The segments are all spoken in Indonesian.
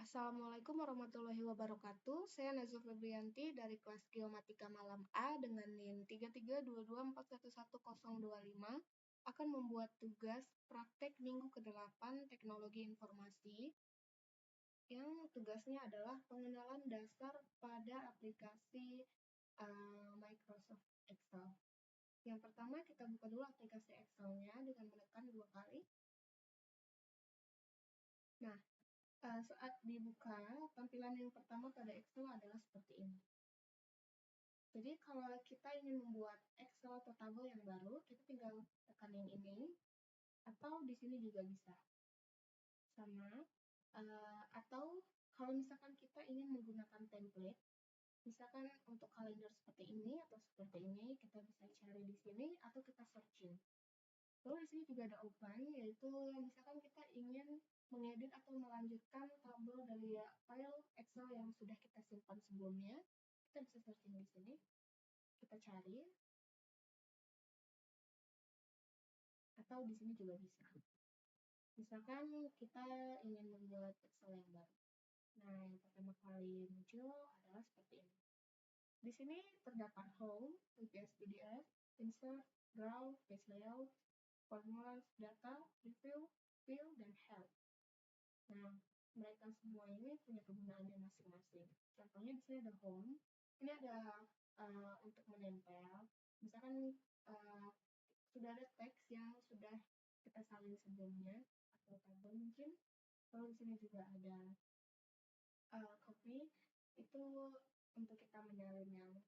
Assalamualaikum warahmatullahi wabarakatuh. Saya Nazur Febrianti dari kelas Geomatika Malam A dengan NIM 3322411025 akan membuat tugas praktek minggu ke-8 Teknologi Informasi yang tugasnya adalah pengenalan dasar pada aplikasi Microsoft Excel. Yang pertama, kita buka dulu aplikasi Excel-nya dengan menekan 2 kali. Nah, saat dibuka, tampilan yang pertama pada Excel adalah seperti ini. Jadi kalau kita ingin membuat Excel atau tabel yang baru, kita tinggal tekan yang ini, atau di sini juga bisa. Sama, atau kalau misalkan kita ingin menggunakan template, misalkan untuk kalender seperti ini atau seperti ini, kita bisa cari di sini atau kita searching. Lalu di sini juga ada open, yaitu misalkan kita ingin mengedit atau melanjutkan tabel dari file Excel yang sudah kita simpan sebelumnya, kita bisa searching di sini, kita cari, atau di sini juga bisa. Misalkan kita ingin membuat Excel yang baru. Nah, yang pertama kali muncul adalah seperti ini. Di sini terdapat home, VPS PDF, insert, draw, page layout, formulas, data, review, fill, dan help. Nah, mereka semua ini punya kegunaannya masing-masing. Contohnya di sini ada home, ini ada untuk menempel. Misalkan sudah ada teks yang sudah kita salin sebelumnya atau tabel mungkin. Lalu di sini juga ada copy, itu untuk kita menyalin yang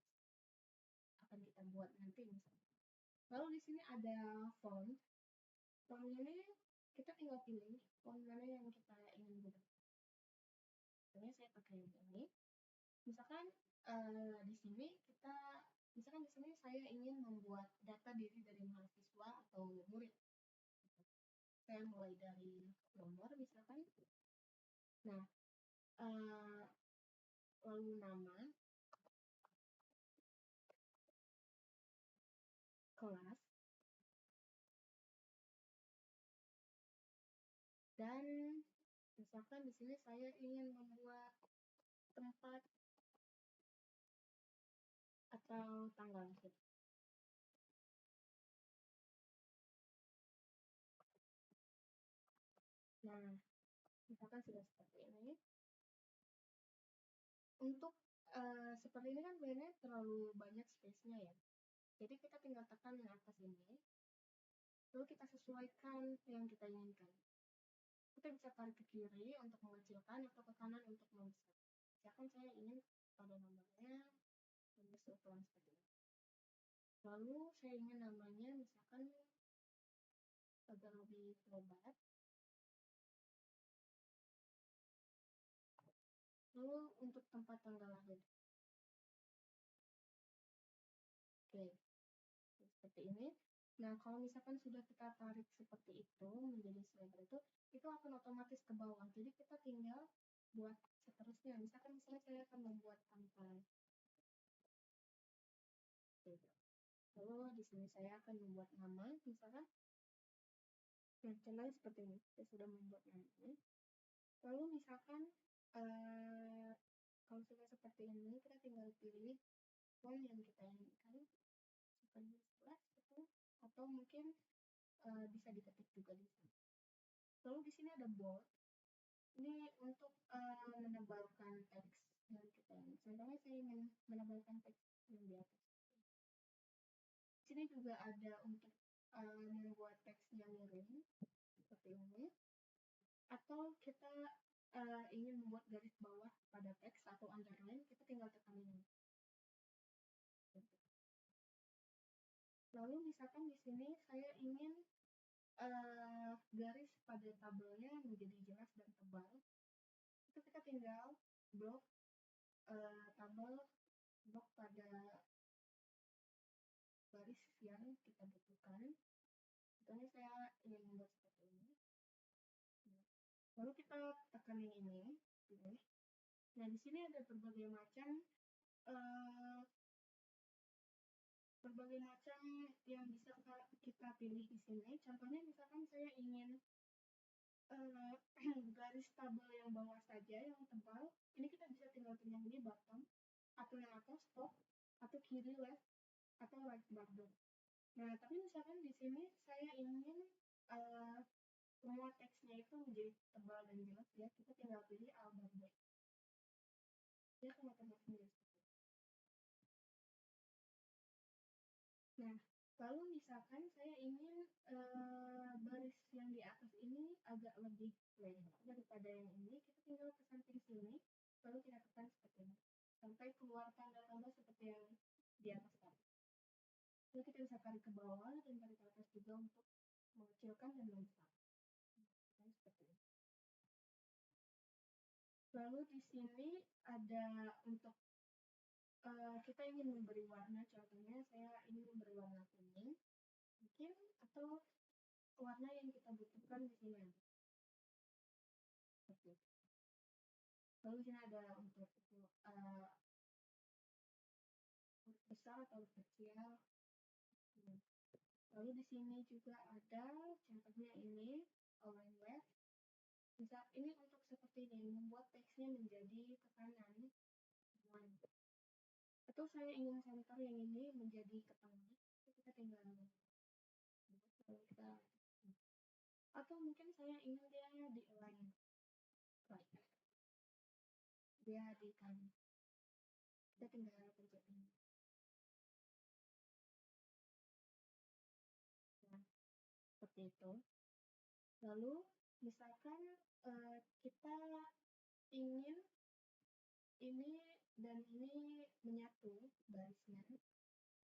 akan kita buat nanti misalnya. Lalu di sini ada font. Font ini kita tinggal pilih font mana yang kita ingin gunakan. Misalnya saya pakai yang ini. Misalkan di sini saya ingin membuat data diri dari mahasiswa atau murid. Saya mulai dari nomor misalkan. Nah, lalu nama, kelas, dan misalkan di sini saya ingin membuat tempat atau tanggal lahir. Nah, misalkan sudah seperti ini. Untuk seperti ini kan sebenarnya terlalu banyak space-nya ya. Jadi kita tinggal tekan yang atas ini. Lalu kita sesuaikan yang kita inginkan. Kita bisa tarik ke kiri untuk mengecilkan atau ke kanan untuk membesar. Misalkan saya ingin pada nomornya seukuran seperti ini. Lalu saya ingin namanya misalkan agak lebih lebar. Lalu untuk tempat tanggal lahir. Oke, seperti ini. Nah, kalau misalkan sudah kita tarik seperti itu, menjadi selebar itu akan otomatis ke bawah. Jadi kita tinggal buat seterusnya. Misalnya saya akan membuat sampai. Lalu di sini saya akan membuat nama, misalkan. Nah, contohnya seperti ini. Saya sudah membuat nama ini. Lalu misalkan, kalau sudah seperti ini, kita tinggal pilih font yang kita inginkan. Seperti itu, atau mungkin bisa diketik juga di sini. Lalu di sini ada bold. Ini untuk menebalkan teks yang kita ingin. Contohnya saya ingin menebalkan teks yang di atas. Di sini juga ada untuk membuat teksnya miring seperti ini. Atau kita ingin membuat garis bawah pada teks atau underline, kita tinggal tekan ini. Lalu misalkan di sini saya ingin garis pada tabelnya menjadi jelas dan tebal. Itu kita tinggal blok tabel, blok pada garis yang kita butuhkan. Contohnya saya ingin membuat seperti ini. Lalu kita tekan yang ini, pilih. Nah, di sini ada berbagai macam yang bisa kita pilih di sini. Contohnya misalkan saya ingin garis tabel yang bawah saja yang kiri left atau right border. Nah, tapi misalkan di sini saya ingin semua teksnya itu menjadi tebal dan jelas ya, kita tinggal pilih all border. Dia akan otomatis menjadi seperti itu. Nah, lalu misalkan saya ingin baris yang di atas ini agak lebih lebar daripada yang ini, kita tinggal ke samping sini, lalu kita tekan seperti ini sampai keluar tanda tambah seperti yang di atas tadi. Lalu kita bisa tarik ke bawah dan tarik ke atas juga untuk mengecilkan dan membesar. Seperti ini. Lalu di sini ada untuk kita ingin memberi warna, contohnya saya ingin memberi warna kuning, mungkin, atau warna yang kita butuhkan di sini. Seperti itu. Lalu di sini ada untuk huruf besar atau huruf kecil. Lalu di sini juga ada contohnya ini align left. Misal ini untuk seperti ini, membuat teksnya menjadi ke kanan. Atau saya ingin center yang ini menjadi ke tengah, kita tinggal kita. Atau mungkin saya ingin dia di align right, dia di kanan, kita tinggal pencet ini. Nah, seperti itu. Lalu misalkan kita ingin ini dan ini menyatu barisnya,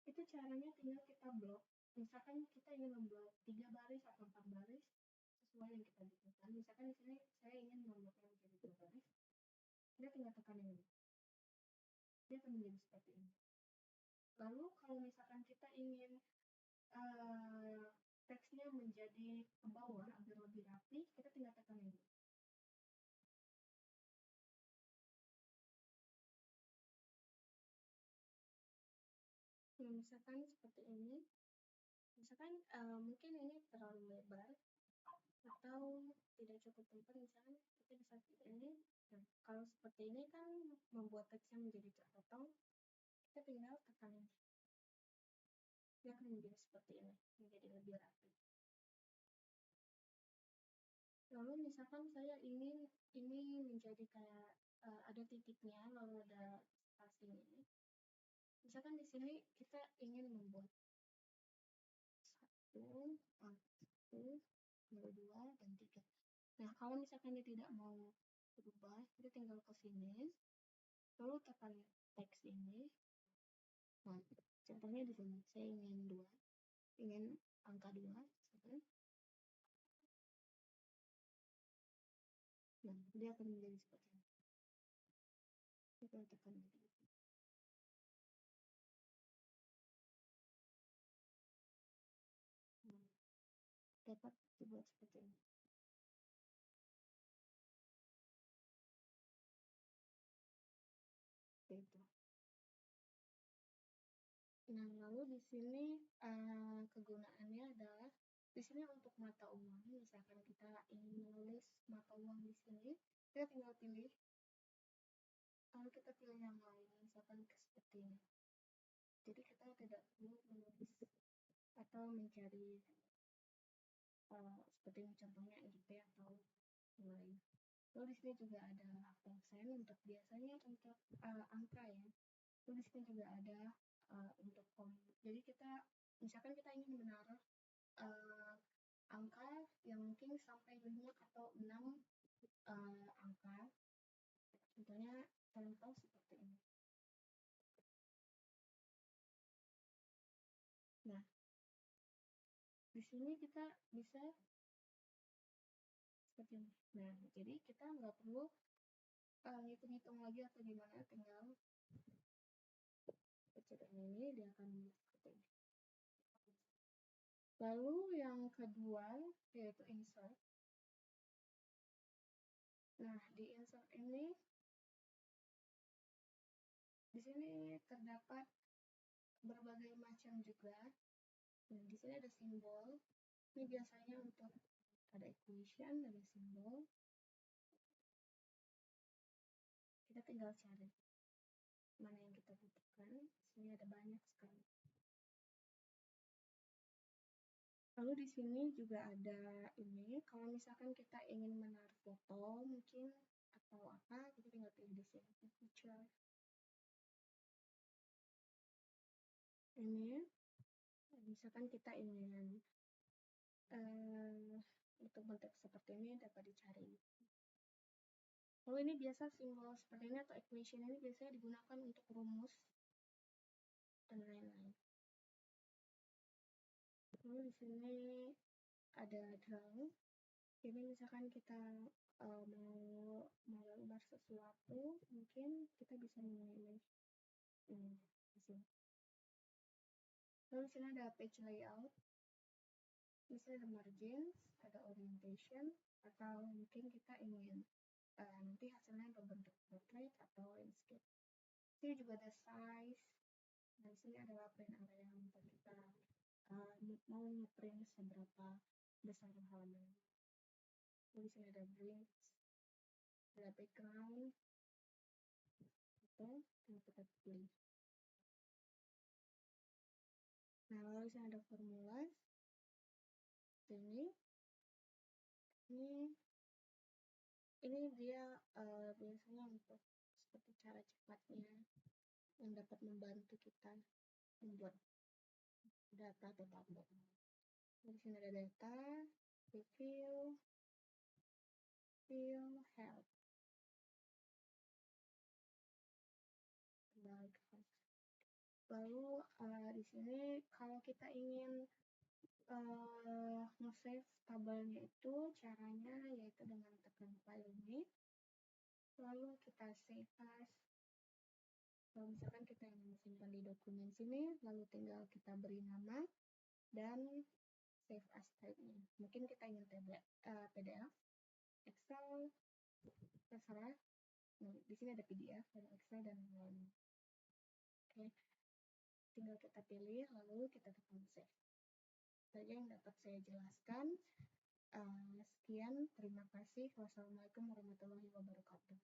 itu caranya tinggal kita blok. Misalkan kita ingin memblok 3 baris atau 4 baris sesuai yang kita butuhkan. Misalkan di sini saya ingin membloknya menjadi 2 baris, kita tinggal tekan ini, dia akan menjadi seperti ini. Lalu kalau misalkan kita ingin teksnya menjadi ke bawah agar lebih rapi, kita tinggal tekan ini. Nah, misalkan seperti ini, misalkan mungkin ini terlalu lebar atau tidak cukup lebar, misalkan kita bisa seperti ini. Nah, kalau seperti ini kan membuat teksnya menjadi terpotong, kita tinggal tekan ini, dia akan menjadi seperti ini, menjadi lebih rapi. Lalu misalkan saya ingin ini menjadi kayak ada titiknya, lalu ada spasi ini. Misalkan di sini kita ingin membuat 1, 2, dan 3. Nah, kalau misalkan dia tidak mau berubah, kita tinggal ke sini, lalu tekan teks ini. Nah, contohnya di sini, saya ingin 2, ingin angka 2, nah, dia akan menjadi seperti ini. Kita tekan ini. Dapat dibuat seperti ini. Itu. Nah, lalu di sini kegunaannya adalah di sini untuk mata uang. Misalkan kita ingin menulis mata uang di sini, kita tinggal pilih. Lalu kita pilih yang lain, misalkan seperti ini. Jadi kita tidak perlu menulis atau mencari seperti contohnya IDP atau yang lain. Lalu di sini juga ada persen untuk biasanya untuk angka ya. Lalu di sini juga ada untuk jadi kita misalkan kita ingin menaruh angka yang mungkin sampai 5 atau 6 angka, contohnya contoh seperti ini. Nah, di sini kita bisa seperti ini. Nah, jadi kita nggak perlu hitung-hitung lagi atau gimana, tinggal pencet ini, dia akan seperti ini. Lalu yang kedua yaitu insert. Nah, di insert ini di sini terdapat berbagai macam juga. Nah, di sini ada simbol. Ini biasanya untuk ada equation, ada simbol. Kita tinggal cari. mana yang kita butuhkan. Sini ada banyak sekali. Lalu di sini juga ada ini, kalau misalkan kita ingin menaruh foto mungkin atau apa, kita tinggal pilih di sini, picture. Ini, misalkan kita ingin bentuk-bentuk seperti ini dapat dicari. Lalu ini biasa simbol seperti ini atau equation ini biasanya digunakan untuk rumus dan lain-lain. Lalu di sini ada draw. Ini misalkan kita mau menggambar sesuatu, mungkin kita bisa memilih ini di sini. Lalu di sini ada page layout. Di sini ada margins, ada orientation, atau mungkin kita ingin nanti hasilnya berbentuk portrait atau landscape. Ini juga ada size. Nah, di sini adalah print area untuk kita mau ngeprint seberapa besar halaman. Lalu di sini ada bridge, ada background, itu yang kita pilih. Nah, lalu di sini ada formula. Ini dia biasanya untuk seperti cara cepatnya yang dapat membantu kita membuat data atau tabel. Di sini ada data, review, fill, help. Lalu di sini kalau kita ingin nge-save tabelnya itu caranya yaitu dengan tekan file ini, lalu kita save as. Kalau misalkan kita ingin simpan di dokumen sini, lalu tinggal kita beri nama dan save as type-nya. Mungkin kita ingin PDF, Excel, terserah. Nah, di sini ada PDF, ada Excel dan lain-lain. Oke, tinggal kita pilih, lalu kita tekan save. Saja yang dapat saya jelaskan. Sekian, terima kasih. Wassalamualaikum warahmatullahi wabarakatuh.